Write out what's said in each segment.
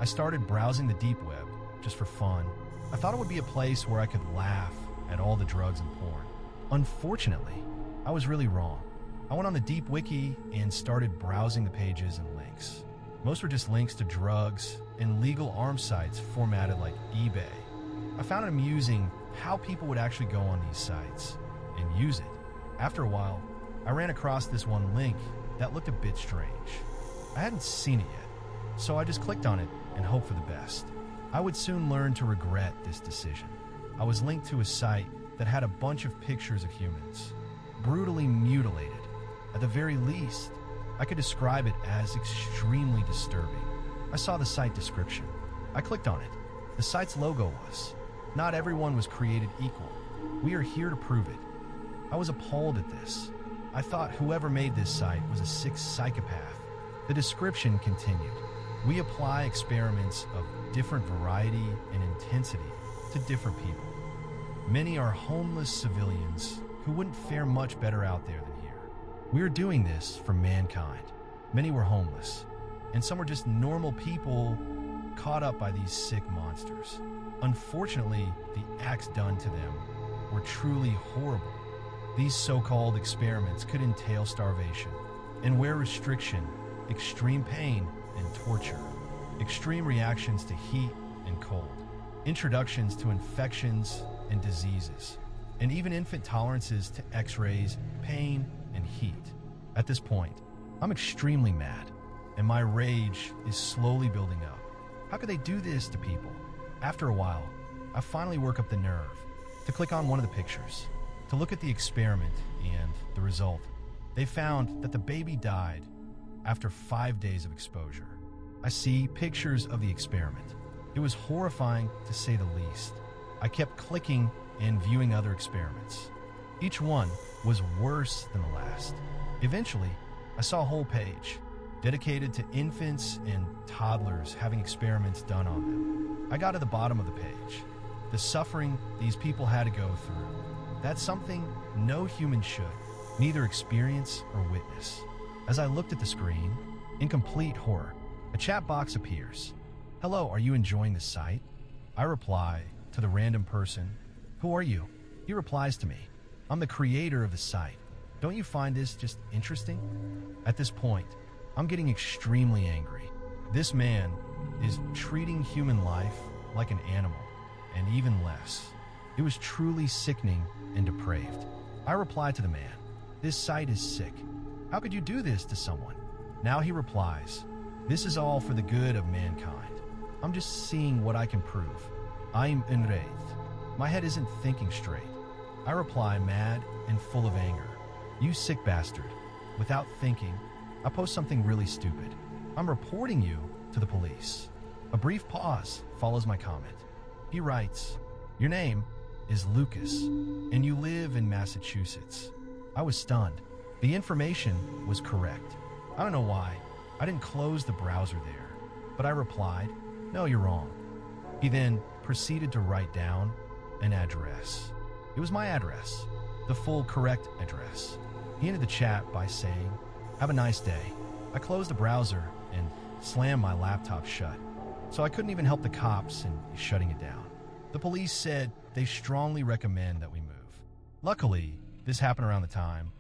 I started browsing the deep web, just for fun. I thought it would be a place where I could laugh at all the drugs and porn. Unfortunately, I was really wrong. I went on the deep wiki and started browsing the pages and links. Most were just links to drugs and legal arms sites formatted like eBay. I found it amusing how people would actually go on these sites and use it. After a while, I ran across this one link that looked a bit strange. I hadn't seen it yet, so I just clicked on it and hoped for the best. I would soon learn to regret this decision. I was linked to a site that had a bunch of pictures of humans, brutally mutilated. At the very least, I could describe it as extremely disturbing. I saw the site description. I clicked on it. The site's logo was, "Not everyone was created equal. We are here to prove it." I was appalled at this. I thought whoever made this site was a sick psychopath. The description continued. "We apply experiments of different variety and intensity to different people. Many are homeless civilians who wouldn't fare much better out there than here. We are doing this for mankind." Many were homeless, and some were just normal people caught up by these sick monsters. Unfortunately, the acts done to them were truly horrible. These so-called experiments could entail starvation and wear restriction, extreme pain and torture, extreme reactions to heat and cold, introductions to infections and diseases, and even infant tolerances to x-rays, pain, and heat. At this point, I'm extremely mad, and my rage is slowly building up. How could they do this to people? After a while, I finally work up the nerve to click on one of the pictures, to look at the experiment and the result. They found that the baby died after 5 days of exposure. I see pictures of the experiment. It was horrifying to say the least. I kept clicking and viewing other experiments. Each one was worse than the last. Eventually, I saw a whole page dedicated to infants and toddlers having experiments done on them. I got to the bottom of the page. The suffering these people had to go through. That's something no human should, neither experience or witness. As I looked at the screen, in complete horror, a chat box appears. "Hello, are you enjoying the site?" I reply to the random person, "Who are you?" He replies to me, "I'm the creator of the site. Don't you find this just interesting?" At this point, I'm getting extremely angry. This man is treating human life like an animal, and even less. It was truly sickening and depraved. I reply to the man, "This site is sick. How could you do this to someone?" Now he replies, "This is all for the good of mankind. I'm just seeing what I can prove. I'm enraged. My head isn't thinking straight." I reply, mad and full of anger, "You sick bastard." Without thinking, I post something really stupid. "I'm reporting you to the police." A brief pause follows my comment. He writes, "Your name is Lucas, and you live in Massachusetts." I was stunned. The information was correct. I don't know why. I didn't close the browser there, but I replied, "No, you're wrong." He then proceeded to write down an address. It was my address, the full correct address. He ended the chat by saying, "Have a nice day." I closed the browser and slammed my laptop shut, so I couldn't even help the cops in shutting it down. The police said they strongly recommend that we move. Luckily, this happened around the time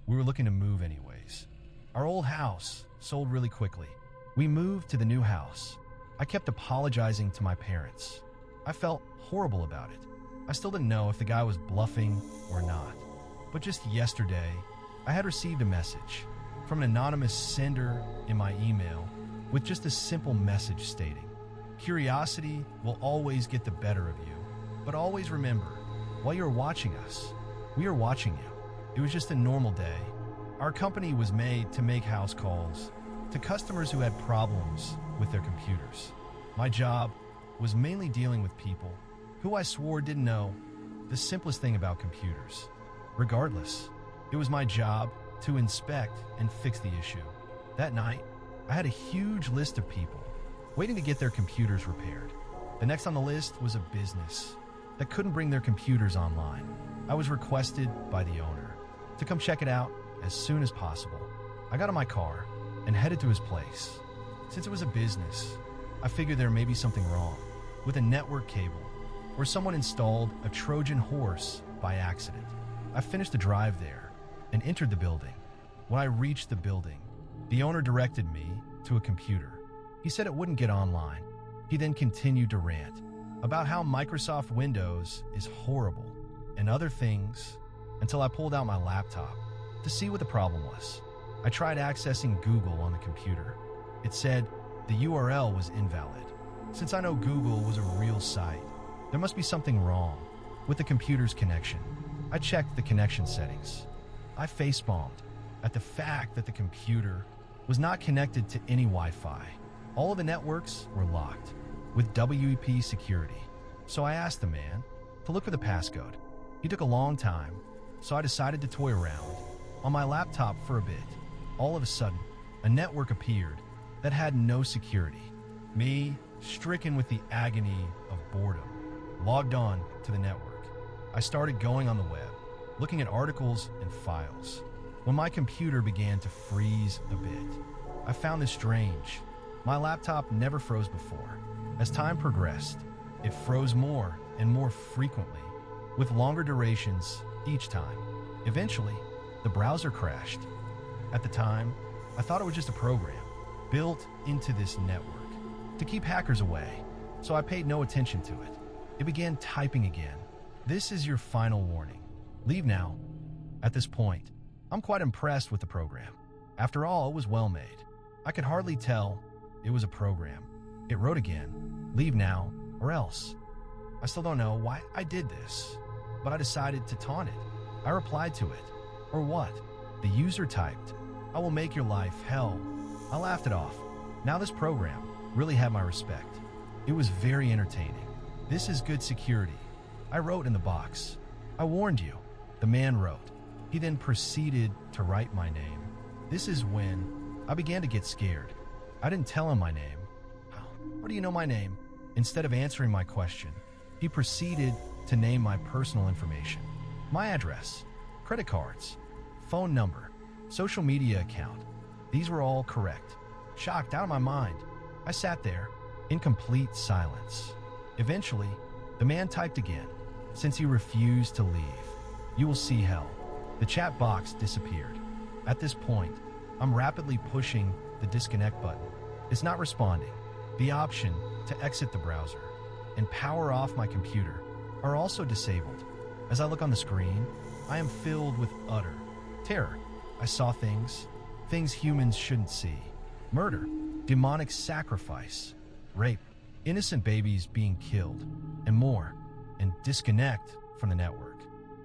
we were looking to move anyways. Our old house sold really quickly. We moved to the new house. I kept apologizing to my parents. I felt horrible about it. I still didn't know if the guy was bluffing or not. But just yesterday, I had received a message from an anonymous sender in my email with just a simple message stating, "Curiosity will always get the better of you, but always remember, while you're watching us, we are watching you." It was just a normal day. Our company was made to make house calls to customers who had problems with their computers. My job was mainly dealing with people who I swore didn't know the simplest thing about computers. Regardless, it was my job to inspect and fix the issue. That night, I had a huge list of people waiting to get their computers repaired. The next on the list was a business that couldn't bring their computers online. I was requested by the owner to come check it out as soon as possible. I got in my car and headed to his place. Since it was a business, I figured there may be something wrong with a network cable, or someone installed a Trojan horse by accident. I finished the drive there and entered the building. When I reached the building, the owner directed me to a computer. He said it wouldn't get online. He then continued to rant about how Microsoft Windows is horrible and other things until I pulled out my laptop to see what the problem was. I tried accessing Google on the computer. It said the URL was invalid. Since I know Google was a real site, there must be something wrong with the computer's connection. I checked the connection settings. I facepalmed at the fact that the computer was not connected to any Wi-Fi. All of the networks were locked with WEP security. So I asked the man to look for the passcode. He took a long time, so I decided to toy around on my laptop for a bit. All of a sudden, a network appeared that had no security. Me, stricken with the agony of boredom, logged on to the network. I started going on the web, looking at articles and files. When my computer began to freeze a bit, I found this strange. My laptop never froze before. As time progressed, it froze more and more frequently, with longer durations each time. Eventually, the browser crashed. At the time, I thought it was just a program built into this network to keep hackers away, so I paid no attention to it. It began typing again. This is your final warning. Leave now. At this point, I'm quite impressed with the program. After all, it was well made. I could hardly tell it was a program. It wrote again, leave now or else. I still don't know why I did this, but I decided to taunt it. I replied to it. Or what? The user typed, I will make your life hell. I laughed it off. Now this program really had my respect. It was very entertaining. This is good security. I wrote in the box. I warned you. The man wrote. He then proceeded to write my name. This is when I began to get scared. I didn't tell him my name. How do you know my name? Instead of answering my question, he proceeded to name my personal information. My address, credit cards, phone number, social media account. These were all correct. Shocked out of my mind, I sat there in complete silence. Eventually, the man typed again. Since he refused to leave, you will see hell. The chat box disappeared. At this point, I'm rapidly pushing the disconnect button. It's not responding. The option to exit the browser and power off my computer are also disabled. As I look on the screen, I am filled with utter terror. I saw things humans shouldn't see. Murder, demonic sacrifice, rape, innocent babies being killed, and more, and disconnect from the network.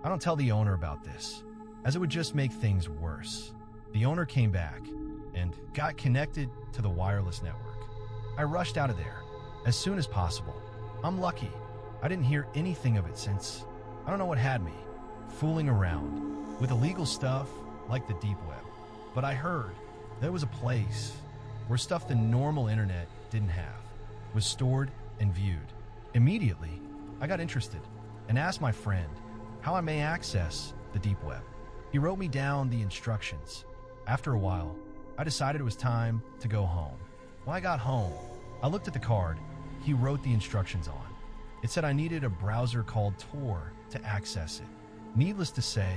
I don't tell the owner about this, as it would just make things worse. The owner came back and got connected to the wireless network. I rushed out of there as soon as possible. I'm lucky I didn't hear anything of it since I don't know what had me fooling around with illegal stuff like the deep web. But I heard there was a place where stuff the normal internet didn't have was stored and viewed. Immediately, I got interested and asked my friend how I may access the deep web. He wrote me down the instructions. After a while, I decided it was time to go home. When I got home, I looked at the card he wrote the instructions on. It said I needed a browser called Tor to access it. Needless to say,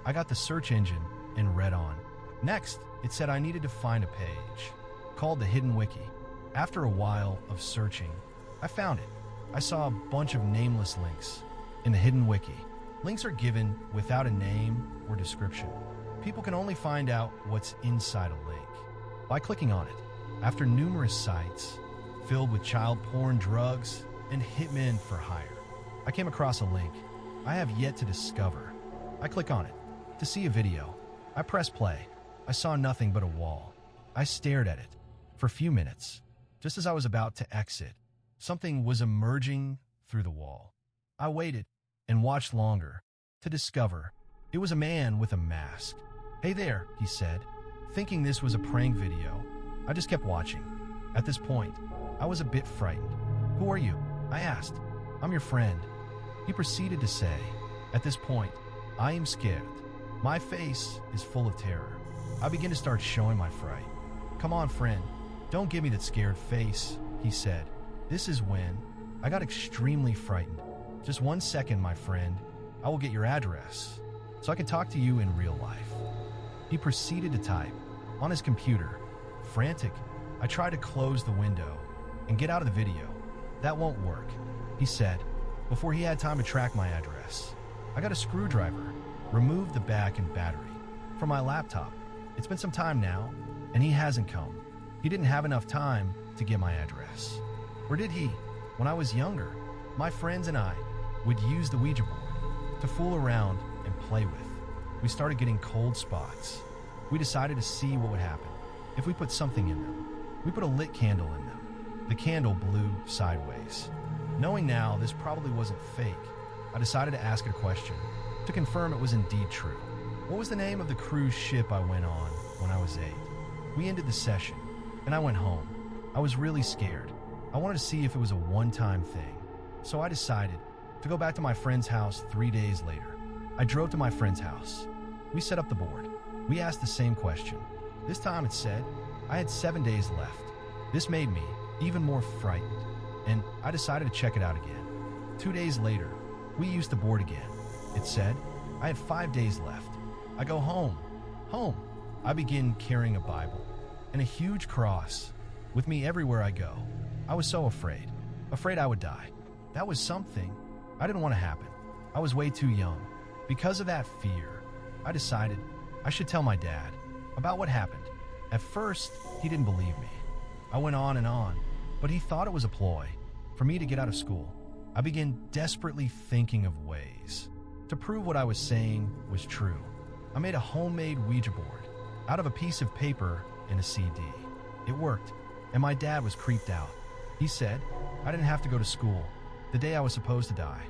I got the search engine and read on. Next, it said I needed to find a page called the Hidden Wiki. After a while of searching, I found it. I saw a bunch of nameless links in the Hidden Wiki. Links are given without a name or description. People can only find out what's inside a link by clicking on it. After numerous sites filled with child porn, drugs, and hitmen for hire, I came across a link I have yet to discover. I click on it to see a video. I press play. I saw nothing but a wall. I stared at it for a few minutes. Just as I was about to exit, something was emerging through the wall. I waited and watched longer to discover it was a man with a mask. Hey there, he said. Thinking this was a prank video, I just kept watching. At this point, I was a bit frightened. Who are you? I asked. I'm your friend. He proceeded to say, at this point, I am scared. My face is full of terror. I begin to start showing my fright. Come on, friend. Don't give me that scared face. he said. This is when I got extremely frightened. Just 1 second, my friend. I will get your address so I can talk to you in real life. He proceeded to type on his computer. Frantic, I tried to close the window and get out of the video. That won't work, he said, before he had time to track my address. I got a screwdriver, removed the back and battery from my laptop. It's been some time now, and he hasn't come. He didn't have enough time to get my address. Or did he? When I was younger, my friends and I would use the Ouija board to fool around and play with. We started getting cold spots. We decided to see what would happen if we put something in them. We put a lit candle in them. The candle blew sideways. Knowing now this probably wasn't fake, I decided to ask it a question to confirm it was indeed true. What was the name of the cruise ship I went on when I was 8? We ended the session, and I went home. I was really scared. I wanted to see if it was a one-time thing. So I decided to go back to my friend's house 3 days later. I drove to my friend's house. We set up the board. We asked the same question. This time it said I had 7 days left. This made me even more frightened, and I decided to check it out again. 2 days later, we used the board again. It said I had 5 days left. I go home. I begin carrying a Bible and a huge cross with me everywhere I go. I was so afraid I would die. That was something I didn't want to happen. I was way too young. Because of that fear, I decided I should tell my dad about what happened. At first, he didn't believe me. I went on, but he thought it was a ploy for me to get out of school. I began desperately thinking of ways to prove what I was saying was true. I made a homemade Ouija board out of a piece of paper and a CD. It worked, and my dad was creeped out. He said I didn't have to go to school the day I was supposed to die.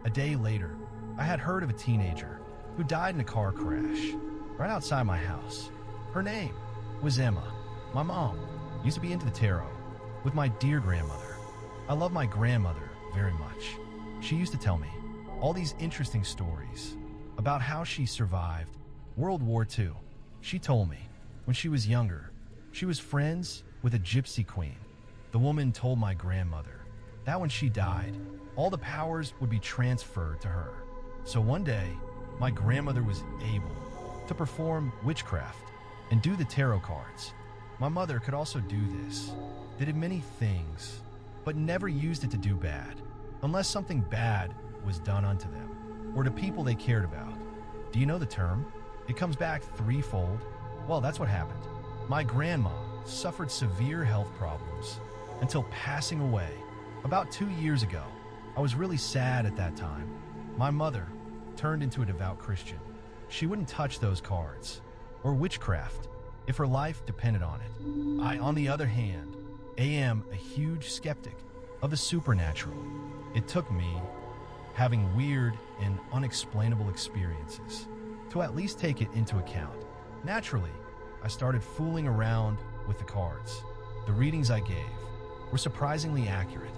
A day later, I had heard of a teenager who died in a car crash right outside my house. Her name was Emma. My mom used to be into the tarot with my dear grandmother. I love my grandmother very much. She used to tell me all these interesting stories about how she survived World War II. She told me when she was younger, she was friends with a gypsy queen. The woman told my grandmother that when she died, all the powers would be transferred to her. So one day, my grandmother was able to perform witchcraft and do the tarot cards. My mother could also do this. They did many things, but never used it to do bad, unless something bad was done unto them or to people they cared about. Do you know the term? It comes back threefold. Well, that's what happened. My grandma suffered severe health problems until passing away about 2 years ago. I was really sad at that time. My mother turned into a devout Christian. She wouldn't touch those cards or witchcraft if her life depended on it. I, on the other hand, am a huge skeptic of the supernatural. It took me having weird and unexplainable experiences to at least take it into account. Naturally, I started fooling around with the cards. The readings I gave were surprisingly accurate.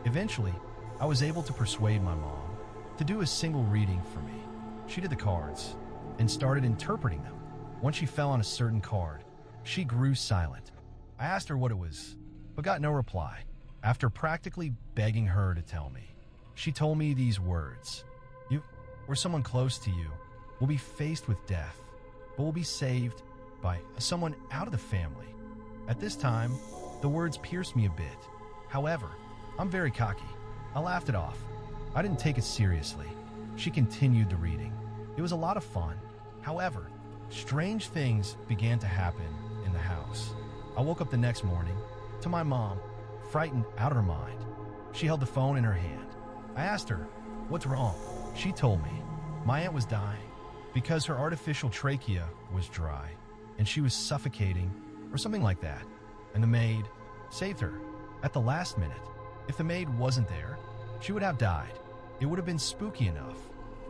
Eventually, I was able to persuade my mom to do a single reading for me. She did the cards and started interpreting them. Once she fell on a certain card, she grew silent. I asked her what it was, but got no reply. After practically begging her to tell me, she told me these words: "You or someone close to you will be faced with death, but will be saved by someone out of the family." At this time, the words pierced me a bit. However, I'm very cocky. I laughed it off. I didn't take it seriously. She continued the reading. It was a lot of fun. However, strange things began to happen in the house. I woke up the next morning to my mom, frightened out of her mind. She held the phone in her hand. I asked her, "What's wrong?" She told me my aunt was dying because her artificial trachea was dry and she was suffocating or something like that, and the maid saved her at the last minute. If the maid wasn't there, she would have died. It would have been spooky enough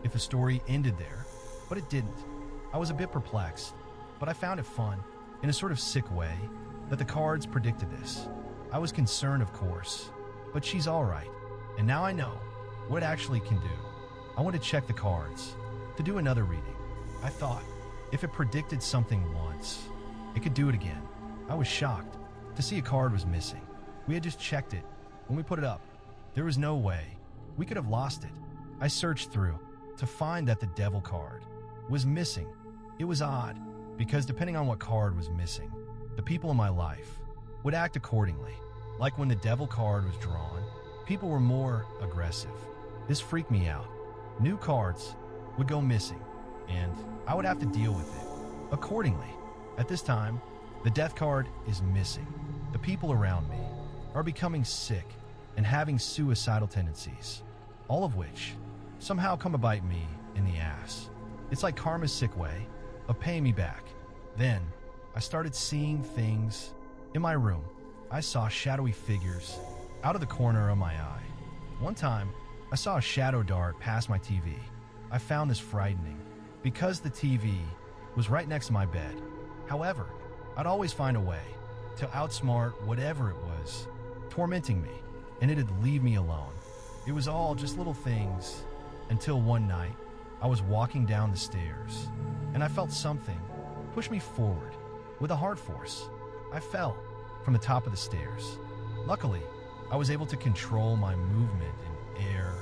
if the story ended there, but it didn't. I was a bit perplexed, but I found it fun in a sort of sick way that the cards predicted this. I was concerned, of course, but she's all right, and now I know what it actually can do. I want to check the cards to do another reading. I thought if it predicted something once, it could do it again. I was shocked to see a card was missing. We had just checked it. When we put it up, there was no way we could have lost it. I searched through to find that the devil card was missing. It was odd, because depending on what card was missing, the people in my life would act accordingly. Like when the devil card was drawn, people were more aggressive. This freaked me out. New cards would go missing, and I would have to deal with it accordingly. At this time, the death card is missing. The people around me are becoming sick and having suicidal tendencies, all of which somehow come to bite me in the ass. It's like karma's sick way of paying me back. Then, I started seeing things in my room. I saw shadowy figures out of the corner of my eye. One time, I saw a shadow dart past my TV. I found this frightening because the TV was right next to my bed. However, I'd always find a way to outsmart whatever it was tormenting me, and it'd leave me alone. It was all just little things until one night, I was walking down the stairs, and I felt something push me forward with a hard force. I fell from the top of the stairs. Luckily, I was able to control my movement in air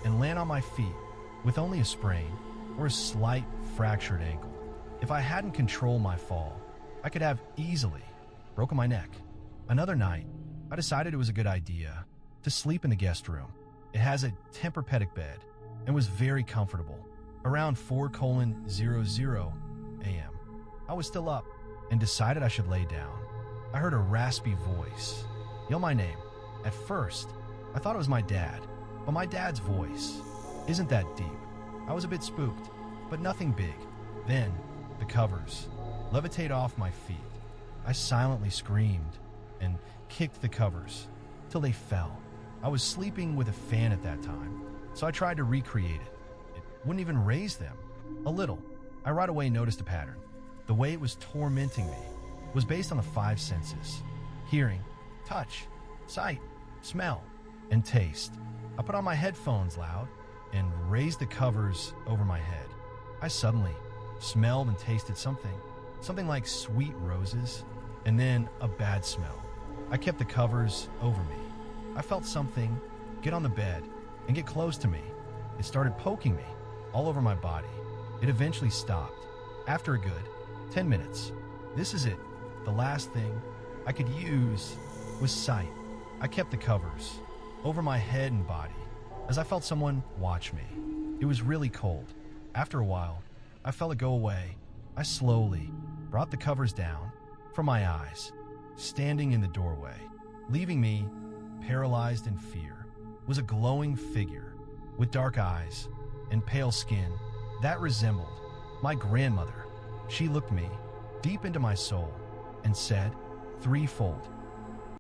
and land on my feet with only a sprain or a slight fractured ankle. If I hadn't controlled my fall, I could have easily broken my neck. Another night, I decided it was a good idea to sleep in the guest room. It has a Tempur-Pedic bed and was very comfortable. Around 4:00 a.m., I was still up and decided I should lay down. I heard a raspy voice yell my name. At first, I thought it was my dad, but my dad's voice isn't that deep. I was a bit spooked, but nothing big. Then, the covers levitate off my feet. I silently screamed and kicked the covers till they fell. I was sleeping with a fan at that time, so I tried to recreate it. It wouldn't even raise them a little. I right away noticed a pattern. The way it was tormenting me was based on the 5 senses: hearing, touch, sight, smell, and taste. I put on my headphones loud and raised the covers over my head. I suddenly smelled and tasted something like sweet roses, and then a bad smell. I kept the covers over me. I felt something get on the bed and get close to me. It started poking me all over my body. It eventually stopped after a good 10 minutes. This is it. The last thing I could use was sight. I kept the covers over my head and body as I felt someone watch me. It was really cold. After a while, I felt it go away. I slowly brought the covers down from my eyes. Standing in the doorway, leaving me paralyzed in fear, was a glowing figure with dark eyes and pale skin that resembled my grandmother. She looked me deep into my soul and said, threefold,